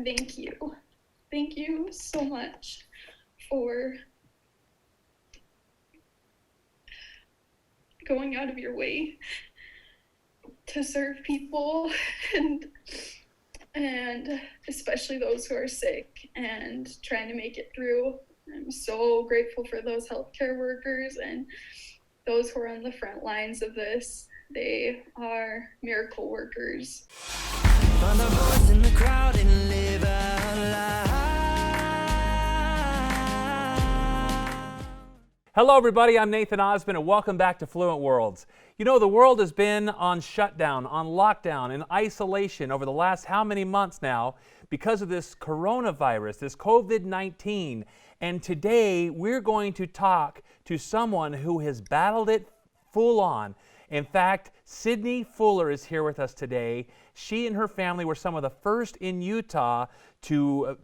Thank you. Thank you so much for going out of your way to serve people and and especially those who are sick and trying to make it through. I'm so grateful for those healthcare workers and those who are on the front lines of this. They are miracle workers. Find our voice in the crowd and live out loud. Hello everybody, I'm Nathan Osmond and welcome back to Fluent Worlds. You know, the world has been on shutdown, on lockdown, in isolation over the last how many months now because of this coronavirus, this COVID-19. And today we're going to talk to someone who has battled it full on. In fact, Sydney Fuller is here with us today. She and her family were some of the first in Utah to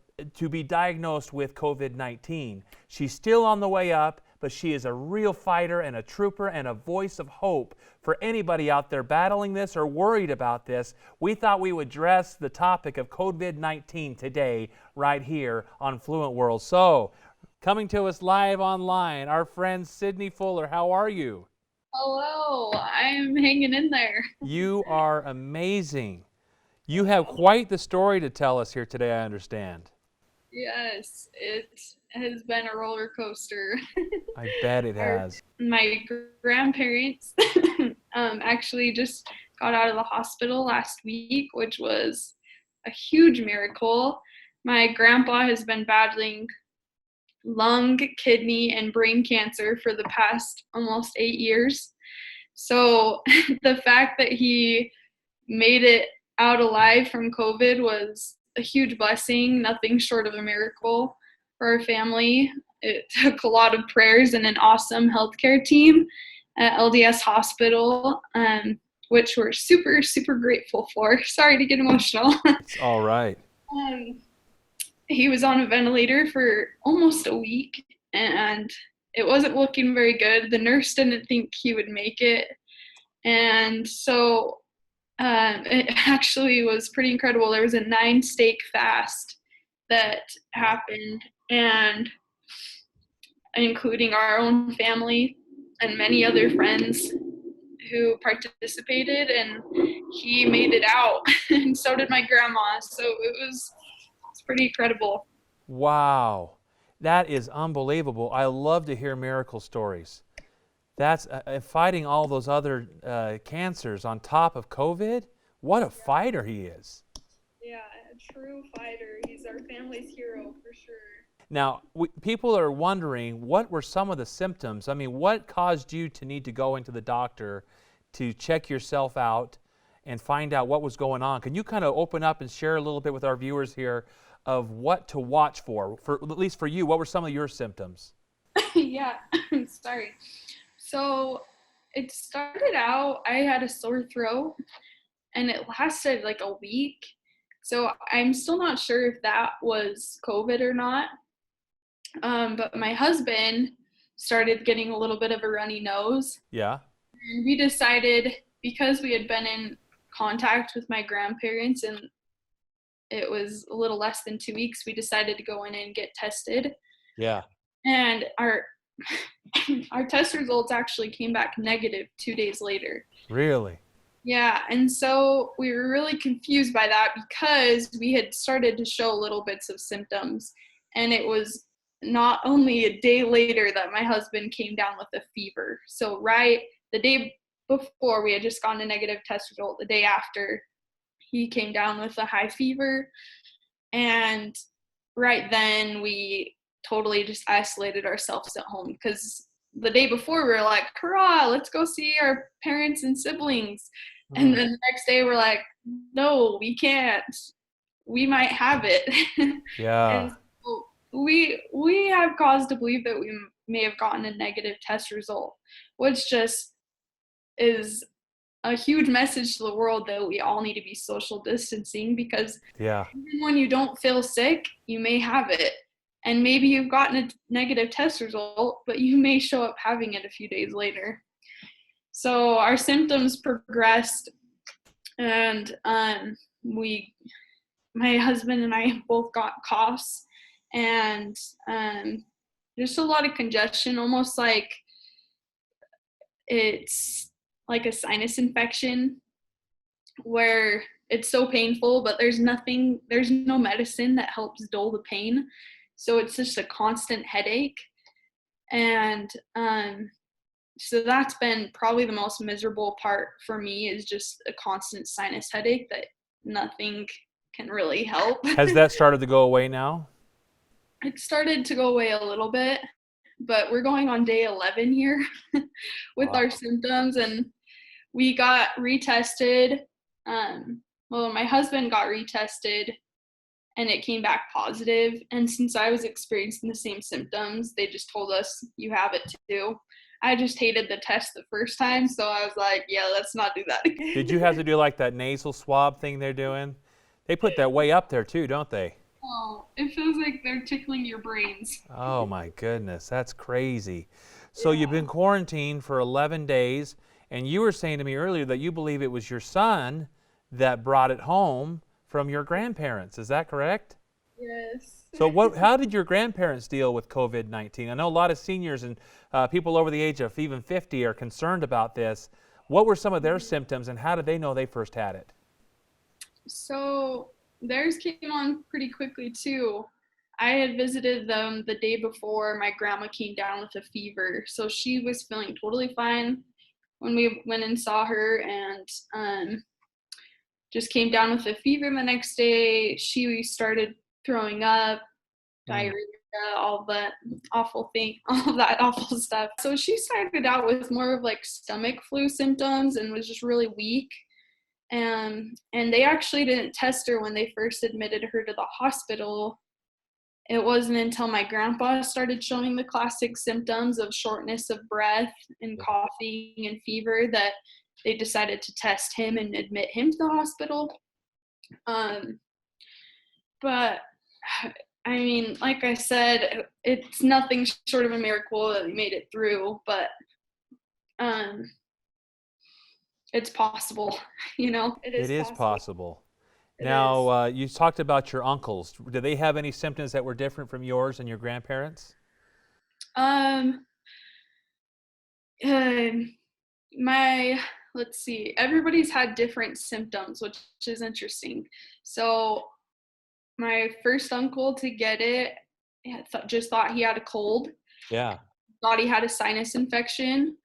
be diagnosed with COVID-19. She's still on the way up, but she is a real fighter and a trooper and a voice of hope for anybody out there battling this or worried about this. We thought we would address the topic of COVID-19 today right here on Fluent World. So, coming to us live online, our friend Sydney Fuller. How are you? Hello, I'm hanging in there. You are amazing. You have quite the story to tell us here today, I understand. Yes, it has been a roller coaster. I bet it has. My grandparents actually just got out of the hospital last week, which was a huge miracle. My grandpa has been battling lung, kidney, and brain cancer for the past almost 8 years. So the fact that he made it out alive from COVID was a huge blessing, nothing short of a miracle for our family. It took a lot of prayers and an awesome healthcare team at LDS Hospital, which we're super, super grateful for. Sorry to get emotional. It's all right. He was on a ventilator for almost a week, and it wasn't looking very good. The nurse didn't think he would make it. And so it actually was pretty incredible. There was a 9-steak fast that happened, and including our own family and many other friends who participated, and he made it out, and so did my grandma. So it's pretty incredible. Wow. That is unbelievable. I love to hear miracle stories. That's fighting all those other cancers on top of COVID. What a fighter he is. Yeah, a true fighter. He's our family's hero for sure. Now, people are wondering, what were some of the symptoms? I mean, what caused you to need to go into the doctor to check yourself out and find out what was going on? Can you kind of open up and share a little bit with our viewers here of what to watch for at least for you? What were some of your symptoms? Yeah, sorry. So it started out, I had a sore throat, and it lasted like a week. So I'm still not sure if that was COVID or not. But my husband started getting a little bit of a runny nose. Yeah. And we decided, because we had been in contact with my grandparents and it was a little less than 2 weeks, we decided to go in and get tested. Yeah. And our test results actually came back negative 2 days later. Really? Yeah, and so we were really confused by that because we had started to show little bits of symptoms, and it was not only a day later that my husband came down with a fever. So right the day before, we had just gotten a negative test result. The day after, he came down with a high fever, and right then we totally just isolated ourselves at home, because the day before we were like, hurrah, let's go see our parents and siblings. And then the next day we're like, no, we can't. We might have it. Yeah. And so we have cause to believe that we may have gotten a negative test result, which just is a huge message to the world that we all need to be social distancing, because Yeah. even when you don't feel sick, you may have it. And maybe you've gotten a negative test result, but you may show up having it a few days later. So our symptoms progressed, and we my husband and I both got coughs and just a lot of congestion, almost like it's like a sinus infection where it's so painful, but there's no medicine that helps dull the pain. So it's just a constant headache. And so that's been probably the most miserable part for me, is just a constant sinus headache that nothing can really help. Has that started to go away now? It started to go away a little bit, but we're going on day 11 here with Wow. our symptoms, and we got retested. Well, my husband got retested and it came back positive. And since I was experiencing the same symptoms, they just told us you have it too. I just hated the test the first time, so I was like, yeah, let's not do that again. Did you have to do like that nasal swab thing they're doing? They put that way up there too, don't they? Oh, it feels like they're tickling your brains. Oh my goodness, that's crazy. So you've been quarantined for 11 days, and you were saying to me earlier that you believe it was your son that brought it home from your grandparents. Is that correct? Yes. So how did your grandparents deal with COVID-19? I know a lot of seniors and people over the age of even 50 are concerned about this. What were some of their symptoms, and how did they know they first had it? So theirs came on pretty quickly too. I had visited them the day before my grandma came down with a fever. So she was feeling totally fine when we went and saw her, and just came down with a fever the next day. She started throwing up, Mm. diarrhea, all that awful thing, all that awful stuff. So she started out with more of like stomach flu symptoms and was just really weak. And they actually didn't test her when they first admitted her to the hospital. It wasn't until my grandpa started showing the classic symptoms of shortness of breath and coughing and fever that they decided to test him and admit him to the hospital. But I mean, like I said, it's nothing short of a miracle that we made it through, but it's possible, it It is is possible. possible. It is. Now, you talked about your uncles. Did they have any symptoms that were different from yours and your grandparents? Um, um, my, let's see, everybody's had different symptoms, which is interesting. So my first uncle to get it just thought he had a cold, Yeah. thought he had a sinus infection,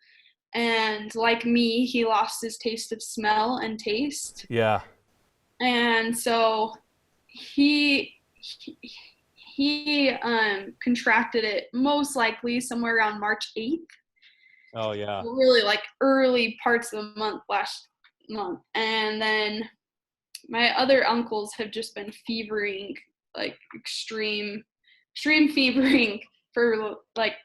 and like me, he lost his taste of smell and taste. Yeah. And so he contracted it most likely somewhere around March 8th, Oh, yeah. really like early parts of the month last month. And then my other uncles have just been fevering, like extreme fevering for like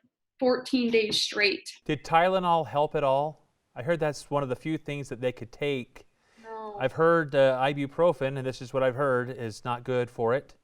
14 days straight. Did Tylenol help at all? I heard that's one of the few things that they could take. No. I've heard ibuprofen, and this is what I've heard, is not good for it.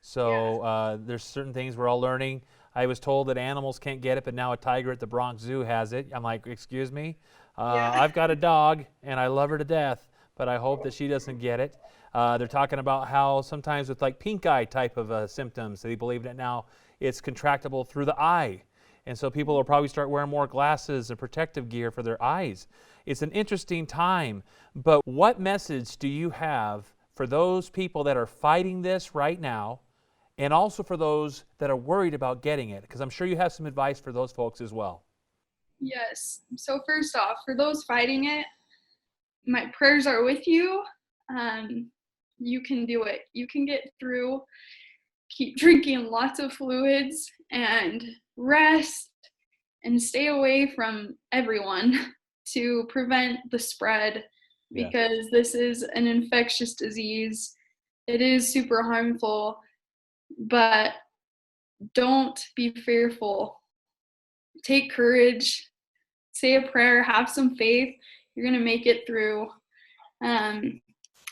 So there's certain things we're all learning. I was told that animals can't get it, but now a tiger at the Bronx Zoo has it. I'm like, excuse me? Yeah. I've got a dog, and I love her to death, but I hope that she doesn't get it. They're talking about how sometimes with like pink eye type of symptoms, they believe that now it's contractable through the eye. And so people will probably start wearing more glasses and protective gear for their eyes. It's an interesting time, but what message do you have for those people that are fighting this right now, and also for those that are worried about getting it? Because I'm sure you have some advice for those folks as well. Yes. So first off, for those fighting it, my prayers are with you. You can do it. You can get through. Keep drinking lots of fluids and rest and stay away from everyone to prevent the spread, Yeah. because this is an infectious disease. It is super harmful, but don't be fearful. Take courage, say a prayer, have some faith. You're going to make it through.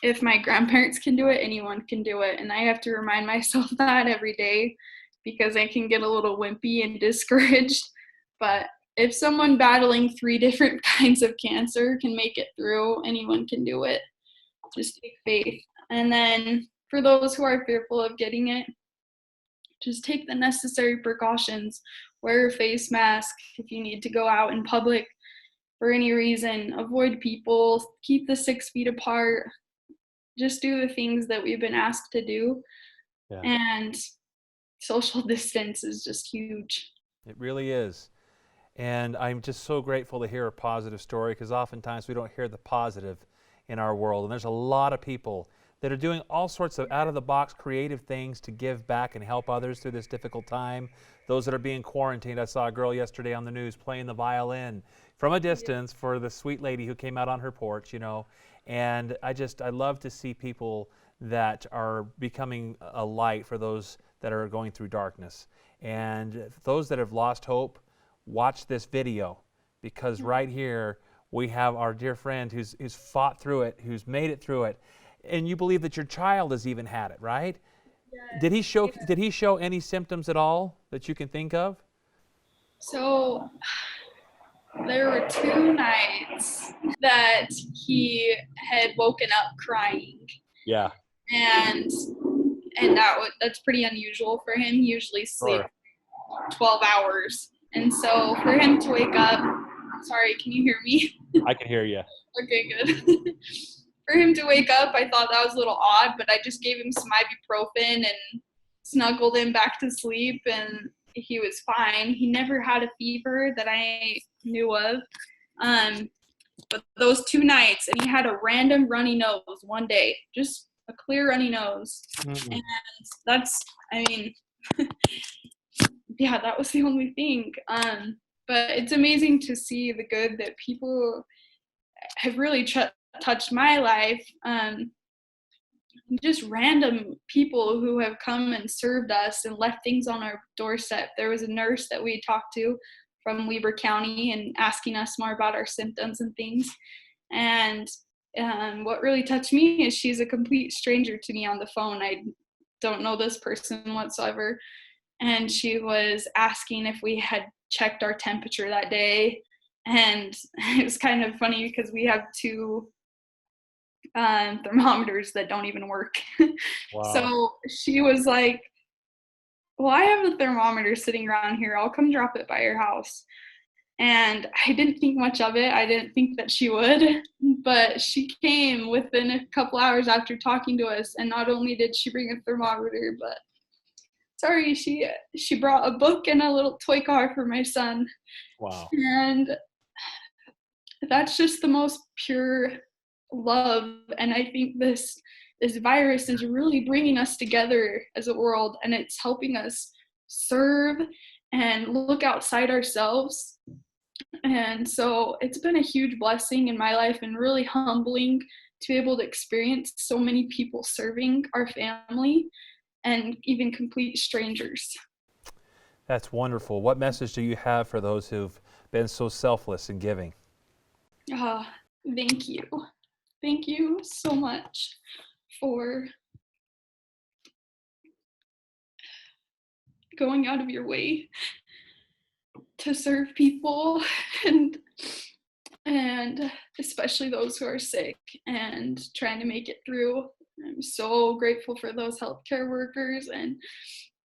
If my grandparents can do it, anyone can do it. And I have to remind myself that every day, because I can get a little wimpy and discouraged. But if someone battling 3 different kinds of cancer can make it through, anyone can do it. Just take faith. And then for those who are fearful of getting it, just take the necessary precautions. Wear a face mask if you need to go out in public for any reason. Avoid people. Keep the 6 feet apart. Just do the things that we've been asked to do. Yeah. And social distance is just huge. It really is. And I'm just so grateful to hear a positive story, because oftentimes we don't hear the positive in our world. And there's a lot of people that are doing all sorts of out-of-the-box creative things to give back and help others through this difficult time. Those that are being quarantined. I saw a girl yesterday on the news playing the violin from a distance for the sweet lady who came out on her porch, you know. And I love to see people that are becoming a light for those that are going through darkness. And those that have lost hope, watch this video, because right here we have our dear friend who's fought through it, who's made it through it. And you believe that your child has even had it, right? Yes. Did he show any symptoms at all that you can think of? So there were 2 nights that he had woken up crying. Yeah. And that's pretty unusual for him. He usually sleeps Sure. 12 hours. And so for him to wake up, sorry, can you hear me? I can hear you. Okay, good. For him to wake up, I thought that was a little odd, but I just gave him some ibuprofen and snuggled him back to sleep, and he was fine. He never had a fever that I knew of. But those 2 nights, and he had a random runny nose one day, just a clear runny nose. Mm-hmm. And that's, I mean, yeah, that was the only thing. But it's amazing to see the good that people have really touched my life. Just random people who have come and served us and left things on our doorstep. There was a nurse that we talked to from Weber County and asking us more about our symptoms and things. And what really touched me is she's a complete stranger to me on the phone. I don't know this person whatsoever. And she was asking if we had checked our temperature that day. And it was kind of funny because we have 2 thermometers that don't even work. Wow. So she was like, well, I have a thermometer sitting around here. I'll come drop it by your house. And I didn't think much of it. I didn't think that she would, but she came within a couple hours after talking to us. And not only did she bring a thermometer, but she brought a book and a little toy car for my son. Wow. And that's just the most pure love. And I think this virus is really bringing us together as a world, and it's helping us serve and look outside ourselves. And so it's been a huge blessing in my life, and really humbling to be able to experience so many people serving our family and even complete strangers. That's wonderful. What message do you have for those who've been so selfless in giving? Thank you. Thank you so much for going out of your way to serve people, and especially those who are sick and trying to make it through. I'm so grateful for those healthcare workers and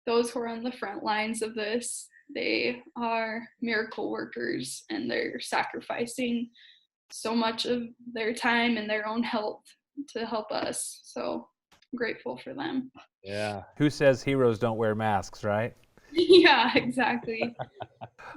those who are on the front lines of this. They are miracle workers, and they're sacrificing so much of their time and their own health to help us. So I'm grateful for them. Yeah. Who says heroes don't wear masks, right? Yeah, exactly.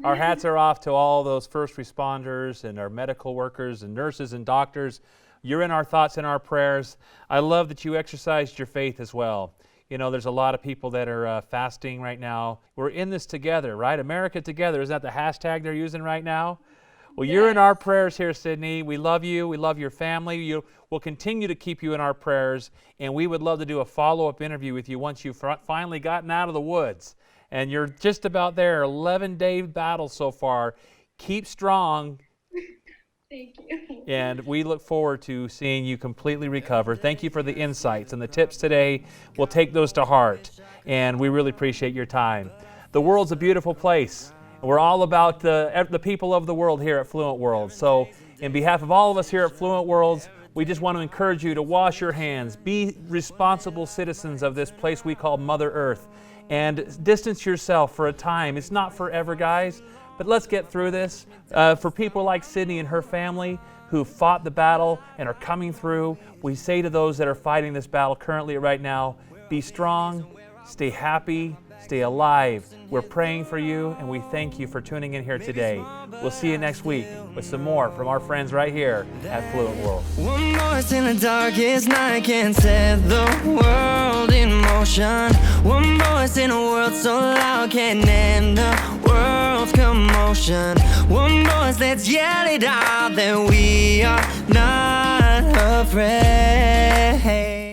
Our hats are off to all those first responders and our medical workers and nurses and doctors. You're in our thoughts and our prayers. I love that you exercised your faith as well. You know, there's a lot of people that are fasting right now. We're in this together, right? America together. Isn't that the hashtag they're using right now? Well, yes. You're in our prayers here, Sydney. We love you. We love your family. We'll continue to keep you in our prayers, and we would love to do a follow-up interview with you once you've finally gotten out of the woods. And you're just about there, 11-day battle so far. Keep strong. Thank you. And we look forward to seeing you completely recover. Thank you for the insights and the tips today. We'll take those to heart, and we really appreciate your time. The world's a beautiful place. We're all about the people of the world here at Fluent World. So in behalf of all of us here at Fluent Worlds, We just want to encourage you to wash your hands, be responsible citizens of this place we call Mother Earth, and distance yourself for a time. It's not forever, guys, but let's get through this. For people like Sydney and her family who fought the battle and are coming through, we say to those that are fighting this battle currently right now, be strong, stay happy, stay alive. We're praying for you, and we thank you for tuning in here today. We'll see you next week with some more from our friends right here at Fluent World. One voice in the darkest night can set the world in motion. One voice in a world so loud can end the world's commotion. One voice, let's yell it out that we are not afraid.